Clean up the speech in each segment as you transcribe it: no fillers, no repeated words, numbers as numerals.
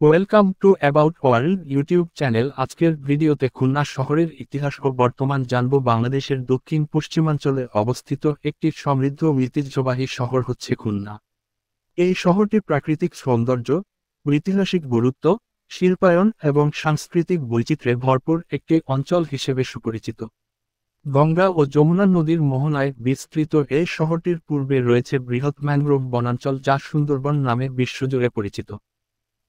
Welcome to about world YouTube channel. আজকের ভিডিওতে খুলনা শহরের ইতিহাস ও বর্তমান জানব। বাংলাদেশের দক্ষিণ পশ্চিমাঞ্চলে অবস্থিত একটি সমৃদ্ধ ঐতিহ্যবাহী শহর হচ্ছে খুলনা। এই শহরটি প্রাকৃতিক সৌন্দর্য, ঐতিহাসিক গুরুত্ব, শিল্পায়ন এবং সাংস্কৃতিক বৈচিত্র্যে ভরপুর একটি অঞ্চল হিসেবে সুপরিচিত। গঙ্গা ও যমুনা নদীর মোহনায় বিস্তৃত এই শহরটির পূর্বে রয়েছে বৃহৎ ম্যানগ্রোভ বনাঞ্চল, যা সুন্দরবন নামে বিশ্বজুড়ে পরিচিত।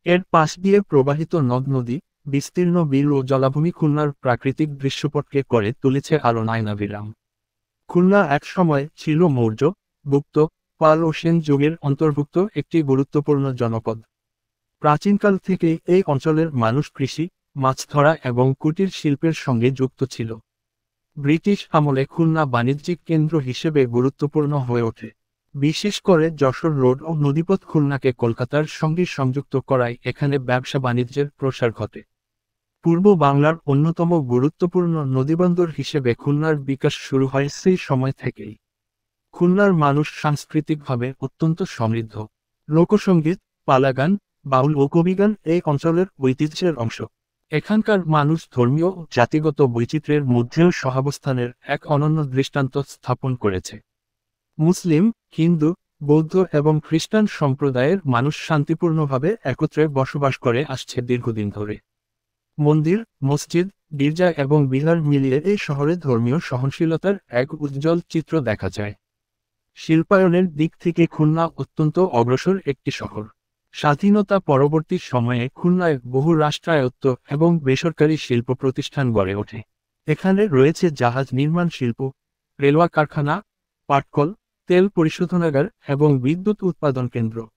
এর পাশ দিয়ে প্রবাহিত নদ-নদী, বিস্তীর্ণ বিল ও জলাভূমি খুলনার প্রাকৃতিক দৃশ্যপটকে করে তুলেছে আরও নয়নাভিরাম। খুলনা একসময় ছিল মৌর্য, গুপ্ত, পাল ও সেন যুগের অন্তর্ভুক্ত একটি গুরুত্বপূর্ণ জনপদ। প্রাচীনকাল থেকেই এই অঞ্চলের মানুষ কৃষি, মাছ ধরা এবং কুটির শিল্পের সঙ্গে যুক্ত ছিল। ব্রিটিশ আমলে খুলনা বাণিজ্যিক কেন্দ্র হিসেবে গুরুত্বপূর্ণ হয়ে ওঠে। বিশেষ করে যশোর রোড ও নদীপথ খুলনাকে কলকাতার সঙ্গে সংযুক্ত করায় এখানে ব্যবসা বাণিজ্যের প্রসার ঘটে। পূর্ব বাংলার অন্যতম গুরুত্বপূর্ণ নদীবন্দর হিসেবে খুলনার বিকাশ শুরু হয় সেই সময় থেকেই। খুলনার মানুষ সাংস্কৃতিকভাবে অত্যন্ত সমৃদ্ধ। লোকসঙ্গীত, পালাগান, বাউল ও কবিগান এই অঞ্চলের ঐতিহ্যের অংশ। এখানকার মানুষ ধর্মীয় ও জাতিগত বৈচিত্র্যের মধ্যেও সহাবস্থানের এক অনন্য দৃষ্টান্ত স্থাপন করেছে। মুসলিম, হিন্দু, বৌদ্ধ এবং খ্রিস্টান সম্প্রদায়ের মানুষ শান্তিপূর্ণভাবে একত্রে বসবাস করে আসছে দীর্ঘদিন ধরে। মন্দির, মসজিদ, গির্জা এবং বিহার মিলিয়ে এই শহরে ধর্মীয় সহনশীলতার এক উজ্জ্বল চিত্র দেখা যায়। শিল্পায়নের দিক থেকে খুলনা অত্যন্ত অগ্রসর একটি শহর। স্বাধীনতা পরবর্তী সময়ে খুলনায় বহু রাষ্ট্রায়ত্ত এবং বেসরকারি শিল্প প্রতিষ্ঠান গড়ে ওঠে। এখানে রয়েছে জাহাজ নির্মাণ শিল্প, রেলওয়ে কারখানা, পাটকল, তেল পরিশোধনাগার এবং বিদ্যুৎ উৎপাদন কেন্দ্র।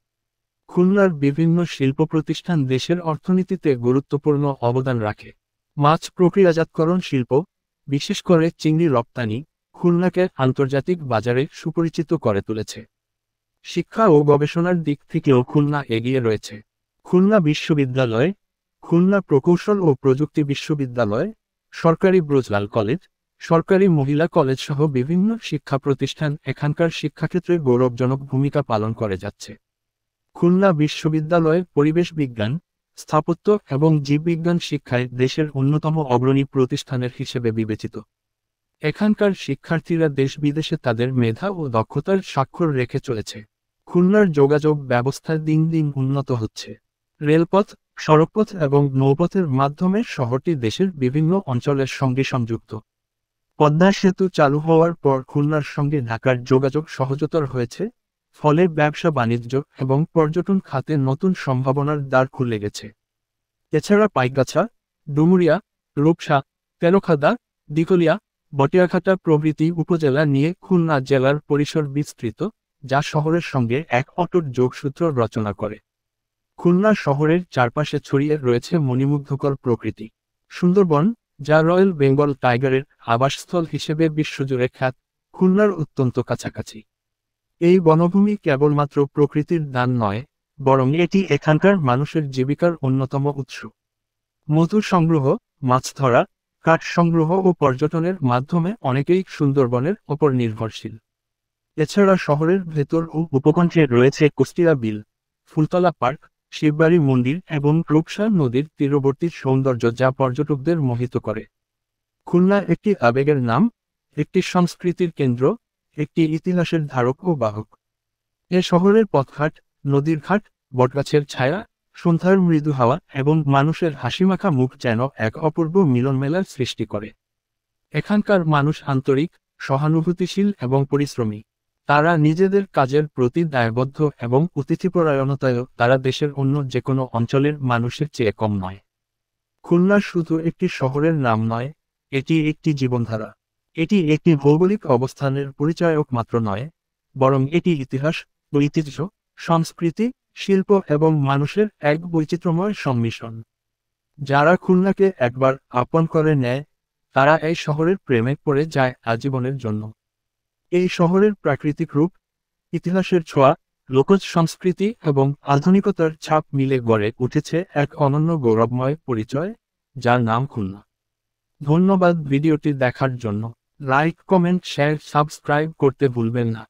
খুলনার বিভিন্ন শিল্প প্রতিষ্ঠান দেশের অর্থনীতিতে গুরুত্বপূর্ণ অবদান রাখে। মাছ প্রক্রিয়াজাতকরণ শিল্প, বিশেষ করে চিংড়ি রপ্তানি, খুলনাকে আন্তর্জাতিক বাজারে সুপরিচিত করে তুলেছে। শিক্ষা ও গবেষণার দিক থেকেও খুলনা এগিয়ে রয়েছে। খুলনা বিশ্ববিদ্যালয়, খুলনা প্রকৌশল ও প্রযুক্তি বিশ্ববিদ্যালয়, সরকারি ব্রজলাল কলেজ, সরকারি মহিলা কলেজ সহ বিভিন্ন শিক্ষা প্রতিষ্ঠান এখানকার শিক্ষাক্ষেত্রে গৌরবজনক ভূমিকা পালন করে যাচ্ছে। খুলনা বিশ্ববিদ্যালয় পরিবেশ বিজ্ঞান, স্থাপত্য এবং জীববিজ্ঞান শিক্ষায় দেশের অন্যতম অগ্রণী প্রতিষ্ঠানের হিসেবে বিবেচিত। এখানকার শিক্ষার্থীরা দেশ বিদেশে তাদের মেধা ও দক্ষতার স্বাক্ষর রেখে চলেছে। খুলনার যোগাযোগ ব্যবস্থা দিন দিন উন্নত হচ্ছে। রেলপথ, সড়কপথ এবং নৌপথের মাধ্যমে শহরটি দেশের বিভিন্ন অঞ্চলের সঙ্গে সংযুক্ত। পদ্মা সেতু চালু হওয়ার পর খুলনার সঙ্গে ঢাকার যোগাযোগ সহজতর হয়েছে, ফলে ব্যবসা বাণিজ্য এবং পর্যটন খাতে নতুন সম্ভাবনার দ্বার খুলে গেছে। এছাড়া পাইকগাছা, ডুমুরিয়া, রূপসা, তেলখাদা, দিঘলিয়া, বটিয়াঘাটা প্রভৃতি উপজেলা নিয়ে খুলনা জেলার পরিসর বিস্তৃত, যা শহরের সঙ্গে এক অটুট যোগসূত্র রচনা করে। খুলনা শহরের চারপাশে ছড়িয়ে রয়েছে মণিমুগ্ধকর প্রকৃতি। সুন্দরবন, যা রয়্যাল বেঙ্গল টাইগারের আবাসস্থল হিসেবে বিশ্বজুড়ে খ্যাত, খুলনার অত্যন্ত কাছাকাছি। এই বনভূমি কেবলমাত্র প্রকৃতির দান নয়, বরং এটি এখানকার মানুষের জীবিকার অন্যতম উৎস। মধু সংগ্রহ, মাছ ধরা, কাঠ সংগ্রহ ও পর্যটনের মাধ্যমে অনেকেই সুন্দরবনের ওপর নির্ভরশীল। এছাড়া শহরের ভেতর ও উপকণ্ঠে রয়েছে কুষ্টিয়া বিল, ফুলতলা পার্ক, শিববাড়ি মন্দির এবং রূপসা নদীর তীরবর্তী সৌন্দর্য, যা পর্যটকদের মোহিত করে। খুলনা একটি আবেগের নাম, একটি সংস্কৃতির কেন্দ্র, একটি ইতিহাসের ধারক ও বাহক। এ শহরের পথঘাট, নদীর ঘাট, বটগাছের ছায়া, সন্ধ্যার মৃদু হাওয়া এবং মানুষের হাসিমাখা মুখ যেন এক অপূর্ব মিলনমেলার সৃষ্টি করে। এখানকার মানুষ আন্তরিক, সহানুভূতিশীল এবং পরিশ্রমী। তারা নিজেদের কাজের প্রতি দায়বদ্ধ এবং অতিথিপরায়ণতায়ও তারা দেশের অন্য যে কোনো অঞ্চলের মানুষের চেয়ে কম নয়। খুলনা শুধু একটি শহরের নাম নয়, এটি একটি জীবনধারা। এটি একটি ভৌগোলিক অবস্থানের পরিচয়ক মাত্র নয়, বরং এটি ইতিহাস, ঐতিহ্য, সংস্কৃতি, শিল্প এবং মানুষের এক বৈচিত্র্যময় সংমিশ্রণ। যারা খুলনাকে একবার আপন করে নেয়, তারা এই শহরের প্রেমে পড়ে যায় আজীবনের জন্য। এই শহরের প্রাকৃতিক রূপ, ইতিহাসের ছোঁয়া, লোকজ সংস্কৃতি এবং আধুনিকতার ছাপ মিলে গড়ে উঠেছে এক অনন্য গৌরবময় পরিচয়, যার নাম খুলনা। ধন্যবাদ ভিডিওটি দেখার জন্য। লাইক, কমেন্ট, শেয়ার, সাবস্ক্রাইব করতে ভুলবেন না।